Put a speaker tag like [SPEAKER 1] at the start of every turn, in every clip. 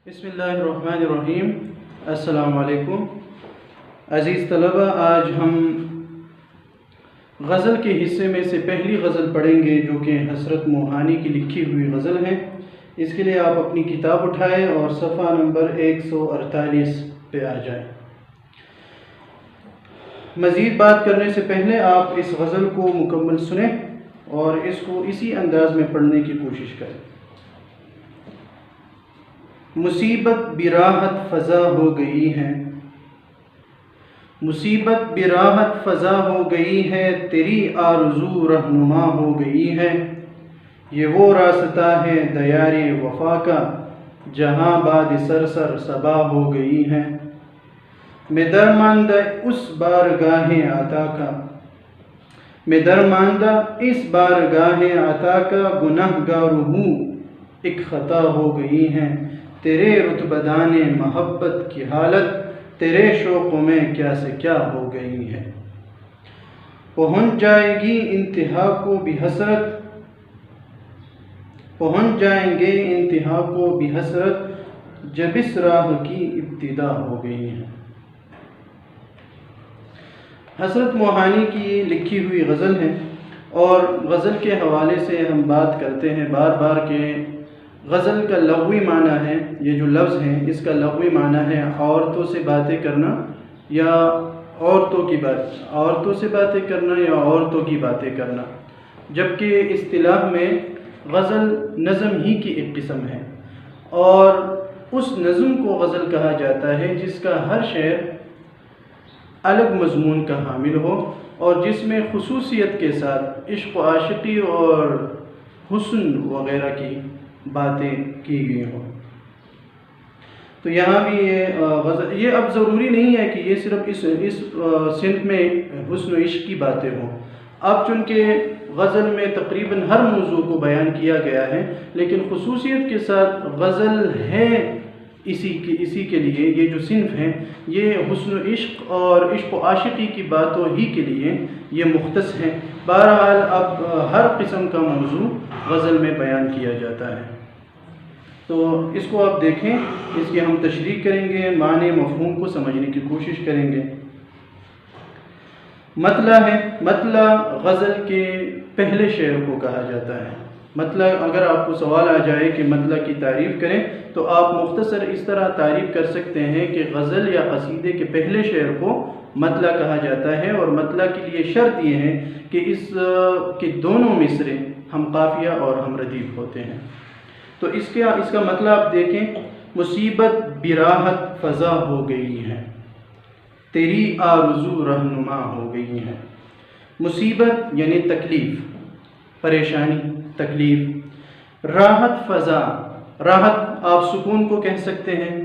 [SPEAKER 1] بسم اللہ الرحمن الرحیم۔ السلام علیکم عزیز طلبہ، آج ہم غزل کے حصے میں سے پہلی غزل پڑھیں گے جو کہ حسرت موہانی کی لکھی ہوئی غزل ہے۔ اس کے لیے آپ اپنی کتاب اٹھائیں اور صفحہ نمبر 148 پہ آ جائیں۔ مزید بات کرنے سے پہلے آپ اس غزل کو مکمل سنیں اور اس کو اسی انداز میں پڑھنے کی کوشش کریں۔ مصیبت براحت فضا ہو گئی ہے، مصیبت براحت فضا ہو گئی ہے، تیری آرزو رہنما ہو گئی ہے۔ یہ وہ راستہ ہے دیار وفا کا، جہاں باد سرسر صبا ہو گئی ہے۔ میں درماندہ اس بارگاہ عطا کا، میں درماندہ اس بارگاہ عطا کا، گناہ گار ہوں ایک خطا ہو گئی ہے۔ تیرے رتبدان محبت کی حالت، تیرے شوق میں کیا سے کیا ہو گئی ہے۔ پہنچ جائے گی انتہا کو بھی حسرت، پہنچ جائیں گے انتہا کو بھی حسرت، جب اس راہ کی ابتدا ہو گئی ہے۔ حسرت موہانی کی لکھی ہوئی غزل ہے، اور غزل کے حوالے سے ہم بات کرتے ہیں بار بار کہ غزل کا لغوی معنی ہے، یہ جو لفظ ہیں اس کا لغوی معنی ہے عورتوں سے باتیں کرنا یا عورتوں سے باتیں کرنا یا عورتوں کی باتیں کرنا، جبکہ اصطلاح میں غزل نظم ہی کی ایک قسم ہے، اور اس نظم کو غزل کہا جاتا ہے جس کا ہر شعر الگ مضمون کا حامل ہو اور جس میں خصوصیت کے ساتھ عشق و عاشقی اور حسن وغیرہ کی باتیں کی گئی ہوں۔ تو یہاں بھی یہ غزل، یہ اب ضروری نہیں ہے کہ یہ صرف اس صنف میں حسن و عشق کی باتیں ہوں۔ اب چونکہ غزل میں تقریباً ہر موضوع کو بیان کیا گیا ہے، لیکن خصوصیت کے ساتھ غزل ہے اسی کے لیے، یہ جو صنف ہیں یہ حسن و عشق اور عشق و عاشقی کی باتوں ہی کے لیے یہ مختص ہیں۔ بہرحال اب ہر قسم کا موضوع غزل میں بیان کیا جاتا ہے، تو اس کو آپ دیکھیں، اس کی ہم تشریح کریں گے، معنی مفہوم کو سمجھنے کی کوشش کریں گے۔ مطلع ہے، مطلع غزل کے پہلے شعر کو کہا جاتا ہے۔ مطلع، اگر آپ کو سوال آ جائے کہ مطلع کی تعریف کریں تو آپ مختصر اس طرح تعریف کر سکتے ہیں کہ غزل یا قصیدے کے پہلے شعر کو مطلع کہا جاتا ہے، اور مطلع کے لیے شرط یہ ہے کہ اس کے دونوں مصرے ہم قافیہ اور ہم ردیف ہوتے ہیں۔ تو اس کا مطلب آپ دیکھیں، مصیبت براحت فضا ہو گئی ہے، تیری آرزو رہنما ہو گئی ہے۔ مصیبت یعنی تکلیف، پریشانی، تکلیف۔ راحت فضا، راحت آپ سکون کو کہہ سکتے ہیں،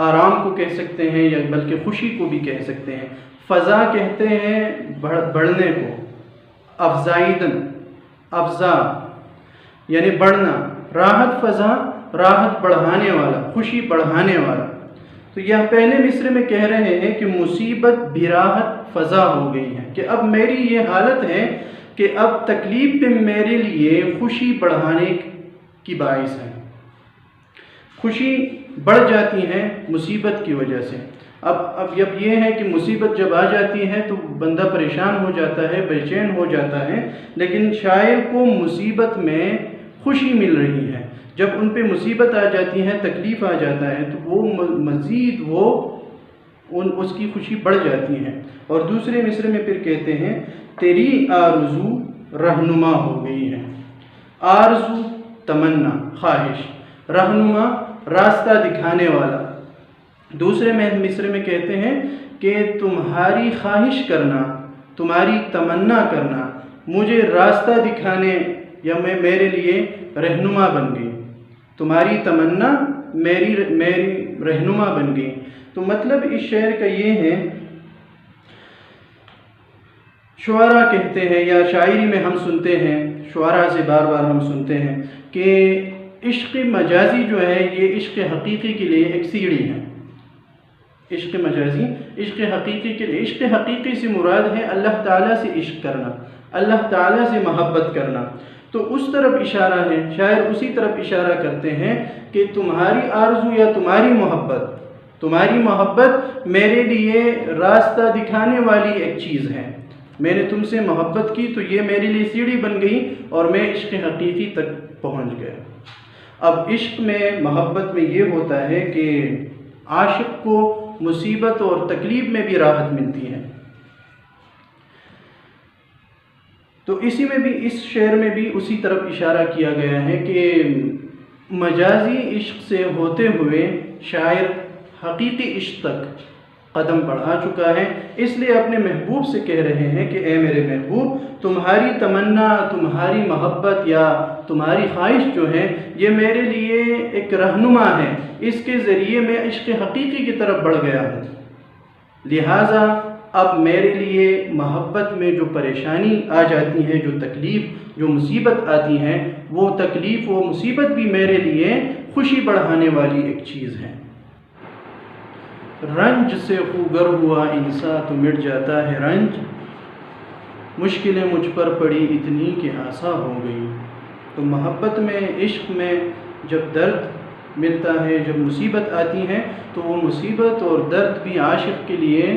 [SPEAKER 1] آرام کو کہہ سکتے ہیں، یا بلکہ خوشی کو بھی کہہ سکتے ہیں۔ فضا کہتے ہیں بڑھنے کو، افزائیدن، افزا یعنی بڑھنا۔ راحت فضا، راحت بڑھانے والا، خوشی بڑھانے والا۔ تو یہ پہلے مصرے میں کہہ رہے ہیں کہ مصیبت براحت فضا ہو گئی ہے، کہ اب میری یہ حالت ہے کہ اب تکلیف بھی میرے لیے خوشی بڑھانے کی باعث ہے۔ خوشی بڑھ جاتی ہے مصیبت کی وجہ سے۔ اب یہ ہے کہ مصیبت جب آ جاتی ہے تو بندہ پریشان ہو جاتا ہے، بے چین ہو جاتا ہے، لیکن شاعر کو مصیبت میں خوشی مل رہی ہے۔ جب ان پہ مصیبت آ جاتی ہے، تکلیف آ جاتا ہے، تو وہ مزید اس کی خوشی بڑھ جاتی ہے۔ اور دوسرے مصرے میں پھر کہتے ہیں تیری آرزو رہنما ہو گئی ہے۔ آرزو تمنا، خواہش، رہنما راستہ دکھانے والا۔ دوسرے مصرے میں کہتے ہیں کہ تمہاری خواہش کرنا، تمہاری تمنا کرنا مجھے راستہ دکھانے یا میرے لیے رہنما بن گئی، تمہاری تمنا میری رہنما بن گئی۔ تو مطلب اس شعر کا یہ ہے، شعراء کہتے ہیں یا شاعری میں ہم سنتے ہیں، شعراء سے بار بار ہم سنتے ہیں کہ عشق مجازی جو ہے یہ عشق حقیقی کے لیے ایک سیڑھی ہے۔ عشق مجازی عشق حقیقی کے لیے، عشق حقیقی سے مراد ہے اللہ تعالیٰ سے عشق کرنا، اللہ تعالیٰ سے محبت کرنا۔ تو اس طرف اشارہ ہے، شاعر اسی طرف اشارہ کرتے ہیں کہ تمہاری آرزو یا تمہاری محبت میرے لیے راستہ دکھانے والی ایک چیز ہے۔ میں نے تم سے محبت کی تو یہ میرے لیے سیڑھی بن گئی اور میں عشق حقیقی تک پہنچ گیا۔ اب عشق میں، محبت میں یہ ہوتا ہے کہ عاشق کو مصیبت اور تکلیف میں بھی راحت ملتی ہے۔ تو اسی میں بھی، اس شعر میں بھی اسی طرف اشارہ کیا گیا ہے کہ مجازی عشق سے ہوتے ہوئے شاعر حقیقی عشق تک قدم بڑھا چکا ہے، اس لیے اپنے محبوب سے کہہ رہے ہیں کہ اے میرے محبوب، تمہاری تمنا، تمہاری محبت یا تمہاری خواہش جو ہے یہ میرے لیے ایک رہنما ہے، اس کے ذریعے میں عشق حقیقی کی طرف بڑھ گیا ہوں۔ لہٰذا اب میرے لیے محبت میں جو پریشانی آ جاتی ہے، جو تکلیف، جو مصیبت آتی ہے، وہ تکلیف و مصیبت بھی میرے لیے خوشی بڑھانے والی ایک چیز ہے۔ رنج سے خوگر ہوا انسان تو مٹ جاتا ہے رنج، مشکلیں مجھ پر پڑی اتنی کہ آسا ہو گئی۔ تو محبت میں، عشق میں جب درد ملتا ہے، جب مصیبت آتی ہے، تو وہ مصیبت اور درد بھی عاشق کے لیے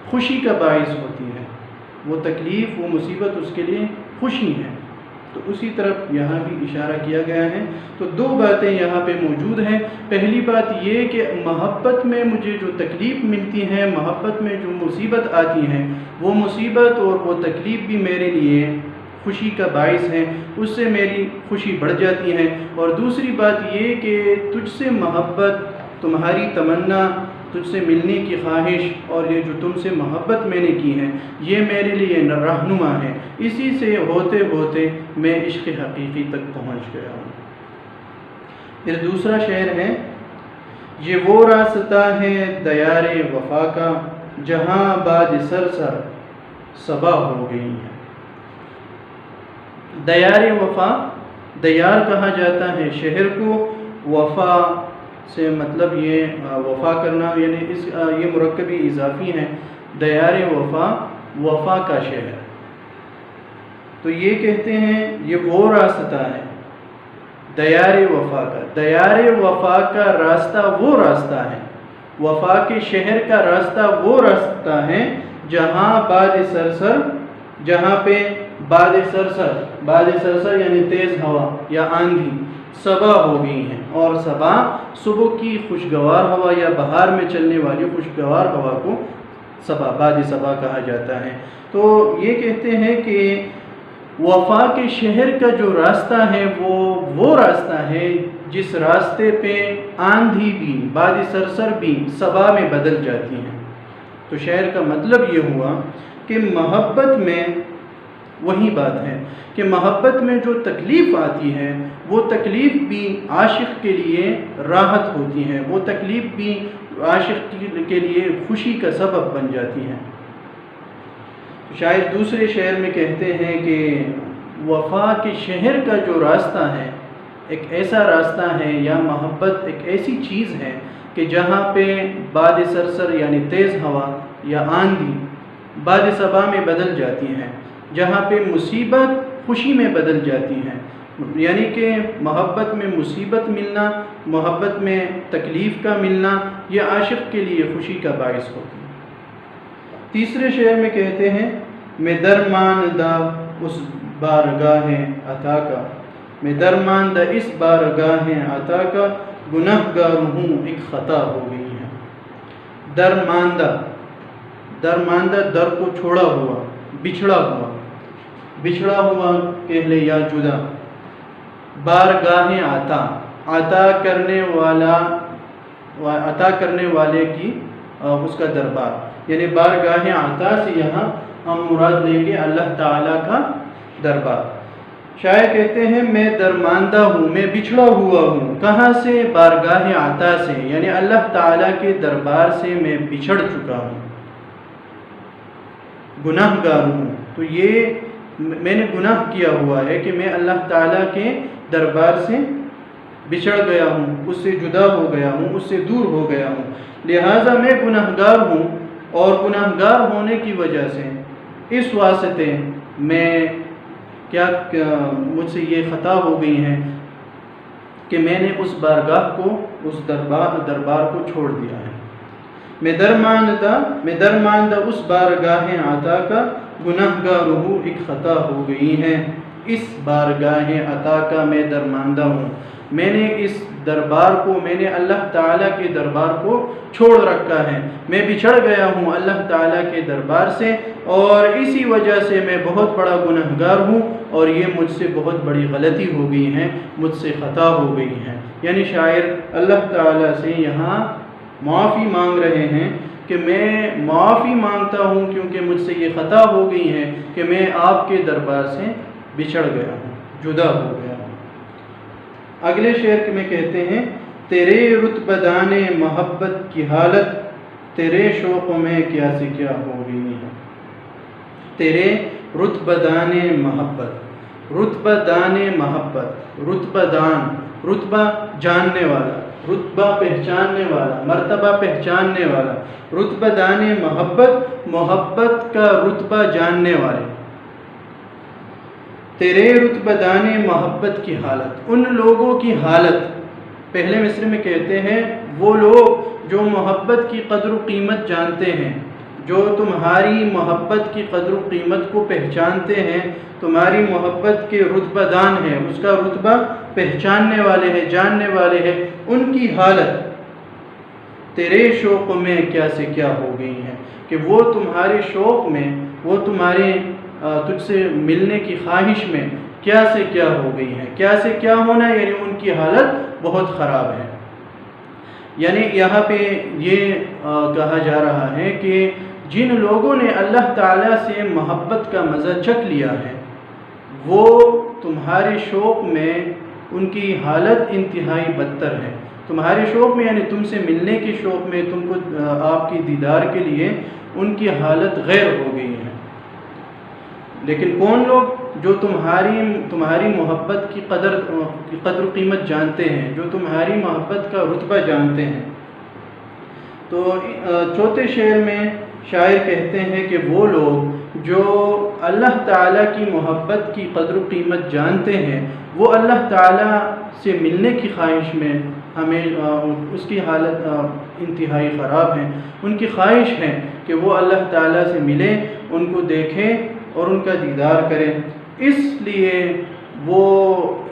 [SPEAKER 1] خوشی کا باعث ہوتی ہے، وہ تکلیف، وہ مصیبت اس کے لیے خوشی ہے۔ تو اسی طرف یہاں بھی اشارہ کیا گیا ہے۔ تو دو باتیں یہاں پہ موجود ہیں۔ پہلی بات یہ کہ محبت میں مجھے جو تکلیف ملتی ہے، محبت میں جو مصیبت آتی ہیں، وہ مصیبت اور وہ تکلیف بھی میرے لیے خوشی کا باعث ہے، اس سے میری خوشی بڑھ جاتی ہے۔ اور دوسری بات یہ کہ تجھ سے محبت، تمہاری تمنا، تجھ سے ملنے کی خواہش اور یہ جو تم سے محبت میں نے کی ہے، یہ میرے لیے رہنما ہے، اسی سے ہوتے ہوتے میں عشق حقیقی تک پہنچ گیا ہوں۔ پھر دوسرا شعر ہے، یہ وہ راستہ ہے دیار وفا کا جہاں باد سرسر صبا ہو گئی ہے۔ دیار وفا، دیار کہا جاتا ہے شہر کو، وفا سے مطلب یہ وفا کرنا، یعنی یہ مرکبی اضافی ہے۔ دیار وفا، وفا کا شہر، تو یہ کہتے ہیں یہ وہ راستہ ہے دیار وفا کا، دیار وفا کا راستہ وہ راستہ ہے، وفا کے شہر کا راستہ وہ راستہ ہے جہاں باد سرسر، جہاں پہ باد سرسر، باد سرسر یعنی تیز ہوا یا آندھی صبا ہو گئی ہیں، اور صبا صبح کی خوشگوار ہوا یا بہار میں چلنے والی خوشگوار ہوا کو صبا، باد صبا کہا جاتا ہے۔ تو یہ کہتے ہیں کہ وفا کے شہر کا جو راستہ ہے وہ راستہ ہے جس راستے پہ آندھی بھی، باد سرسر بھی صبا میں بدل جاتی ہیں۔ تو شعر کا مطلب یہ ہوا کہ محبت میں وہی بات ہے کہ محبت میں جو تکلیف آتی ہے، وہ تکلیف بھی عاشق کے لیے راحت ہوتی ہے، وہ تکلیف بھی عاشق کے لیے خوشی کا سبب بن جاتی ہے۔ شاعر دوسرے شعر میں کہتے ہیں کہ وفا کے شہر کا جو راستہ ہے ایک ایسا راستہ ہے، یا محبت ایک ایسی چیز ہے کہ جہاں پہ باد سرسر یعنی تیز ہوا یا آندھی باد صبا میں بدل جاتی ہیں، جہاں پہ مصیبت خوشی میں بدل جاتی ہیں، یعنی کہ محبت میں مصیبت ملنا، محبت میں تکلیف کا ملنا، یہ عاشق کے لیے خوشی کا باعث ہوتی ہے۔ تیسرے شعر میں کہتے ہیں، میں درماندہ اس بارگاہ عطا کا، میں درماندہ اس بارگاہ عطا کا گنہگار ہوں ایک خطا ہو گئی ہے۔ درماندہ، درماندہ در کو چھوڑا ہوا، بچھڑا ہوا، بچھڑا ہوا کہہ لے یا جدا، بارگاہ عطا، عطا کرنے والا، عطا کرنے والے کی اس کا دربار، یعنی بارگاہ عطا سے یہاں ہم مراد لیں گے اللہ تعالیٰ کا دربار۔ شاعر کہتے ہیں میں درماندہ ہوں، میں بچھڑا ہوا ہوں، کہاں سے؟ بارگاہ عطا سے، یعنی اللہ تعالیٰ کے دربار سے میں بچھڑ چکا ہوں، گناہ گار ہوں۔ تو یہ میں نے گناہ کیا ہوا ہے کہ میں اللہ تعالیٰ کے دربار سے بچھڑ گیا ہوں، اس سے جدا ہو گیا ہوں، اس سے دور ہو گیا ہوں، لہٰذا میں گناہ گار ہوں، اور گناہ گار ہونے کی وجہ سے اس واسطے میں کیا مجھ سے یہ خطا ہو گئی ہے کہ میں نے اس بارگاہ کو، اس دربار کو چھوڑ دیا ہے۔ میں درماندہ اس بارگاہ عطا کا گناہگار ہوں، ایک خطا ہو گئی ہے۔ اس بارگاہ عطا کا میں درماندہ ہوں، میں نے اس دربار کو، میں نے اللہ تعالیٰ کے دربار کو چھوڑ رکھا ہے، میں بچھڑ گیا ہوں اللہ تعالیٰ کے دربار سے، اور اسی وجہ سے میں بہت بڑا گنہگار ہوں، اور یہ مجھ سے بہت بڑی غلطی ہو گئی ہے، مجھ سے خطا ہو گئی ہے۔ یعنی شاعر اللہ تعالیٰ سے یہاں معافی مانگ رہے ہیں کہ میں معافی مانگتا ہوں کیونکہ مجھ سے یہ خطا ہو گئی ہے کہ میں آپ کے دربار سے بچھڑ گیا ہوں، جدا ہو گیا ہوں۔ اگلے شعر میں کہتے ہیں، تیرے رتبہ دان محبت کی حالت تیرے شوق میں کیا سے کیا ہو گئی ہے۔ تیرے رتبہ دان محبت، رتبہ دان محبت، رتبہ دان، رتبہ جاننے والا، رتبہ پہچاننے والا، مرتبہ پہچاننے والا، رتبہ دان محبت، محبت کا رتبہ جاننے والے۔ تیرے رتبہ دان محبت کی حالت، ان لوگوں کی حالت، پہلے مصرع میں کہتے ہیں وہ لوگ جو محبت کی قدر و قیمت جانتے ہیں، جو تمہاری محبت کی قدر و قیمت کو پہچانتے ہیں، تمہاری محبت کے رتبہ دان ہیں، اس کا رتبہ پہچاننے والے ہیں، جاننے والے ہیں، ان کی حالت تیرے شوق میں کیا سے کیا ہو گئی ہے، کہ وہ تمہارے شوق میں، وہ تمہارے تجھ سے ملنے کی خواہش میں کیا سے کیا ہو گئی ہے۔ کیا سے کیا ہونا، یعنی ان کی حالت بہت خراب ہے۔ یعنی یہاں پہ یہ کہا جا رہا ہے کہ جن لوگوں نے اللہ تعالیٰ سے محبت کا مزہ چکھ لیا ہے، وہ تمہارے شوق میں ان کی حالت انتہائی بدتر ہے۔ تمہارے شوق میں یعنی تم سے ملنے کے شوق میں، تم کو آپ کی دیدار کے لیے ان کی حالت غیر ہو گئی ہے۔ لیکن کون لوگ؟ جو تمہاری محبت کی قدر و قیمت جانتے ہیں، جو تمہاری محبت کا رتبہ جانتے ہیں۔ تو چوتھے شعر میں شاعر کہتے ہیں کہ وہ لوگ جو اللہ تعالیٰ کی محبت کی قدر و قیمت جانتے ہیں، وہ اللہ تعالیٰ سے ملنے کی خواہش میں ہمیں اس کی حالت انتہائی خراب ہے۔ ان کی خواہش ہے کہ وہ اللہ تعالیٰ سے ملیں، ان کو دیکھیں اور ان کا دیدار کریں، اس لیے وہ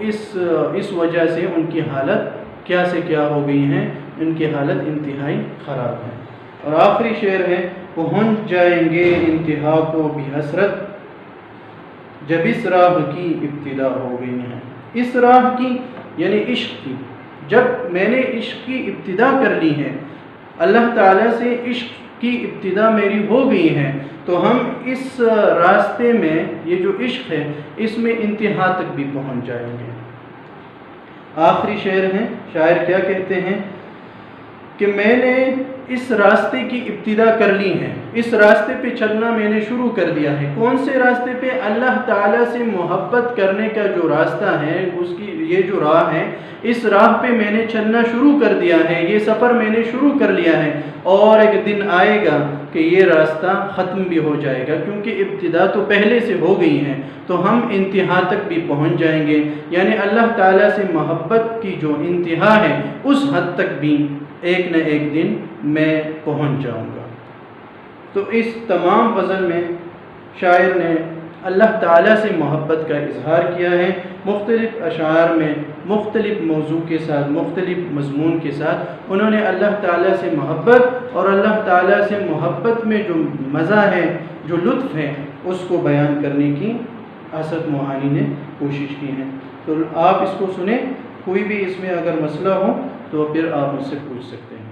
[SPEAKER 1] اس وجہ سے ان کی حالت کیا سے کیا ہو گئی ہیں، ان کی حالت انتہائی خراب ہے۔ اور آخری شعر ہے، پہنچ جائیں گے انتہا کو بھی حسرت جب اس راہ کی ابتدا ہو گئی ہے۔ اس راہ کی یعنی عشق کی، جب میں نے عشق کی ابتدا کر لی ہے، اللہ تعالیٰ سے عشق کی ابتدا میری ہو گئی ہے، تو ہم اس راستے میں، یہ جو عشق ہے، اس میں انتہا تک بھی پہنچ جائیں گے۔ آخری شعر ہے، شاعر کیا کہتے ہیں کہ میں نے اس راستے کی ابتدا کر لی ہے، اس راستے پہ چلنا میں نے شروع کر دیا ہے۔ کون سے راستے پہ؟ اللہ تعالیٰ سے محبت کرنے کا جو راستہ ہے، اس کی یہ جو راہ ہے، اس راہ پہ میں نے چلنا شروع کر دیا ہے، یہ سفر میں نے شروع کر لیا ہے، اور ایک دن آئے گا کہ یہ راستہ ختم بھی ہو جائے گا، کیونکہ ابتدا تو پہلے سے ہو گئی ہے، تو ہم انتہا تک بھی پہنچ جائیں گے۔ یعنی اللہ تعالیٰ سے محبت کی جو انتہا ہے، اس حد تک بھی ایک نہ ایک دن میں پہنچ جاؤں گا۔ تو اس تمام غزل میں شاعر نے اللہ تعالیٰ سے محبت کا اظہار کیا ہے، مختلف اشعار میں مختلف موضوع کے ساتھ، مختلف مضمون کے ساتھ انہوں نے اللہ تعالیٰ سے محبت اور اللہ تعالیٰ سے محبت میں جو مزہ ہے، جو لطف ہے، اس کو بیان کرنے کی اسد موہانی نے کوشش کی ہے۔ تو آپ اس کو سنیں، کوئی بھی اس میں اگر مسئلہ ہو تو پھر آپ مجھ سے پوچھ سکتے ہیں۔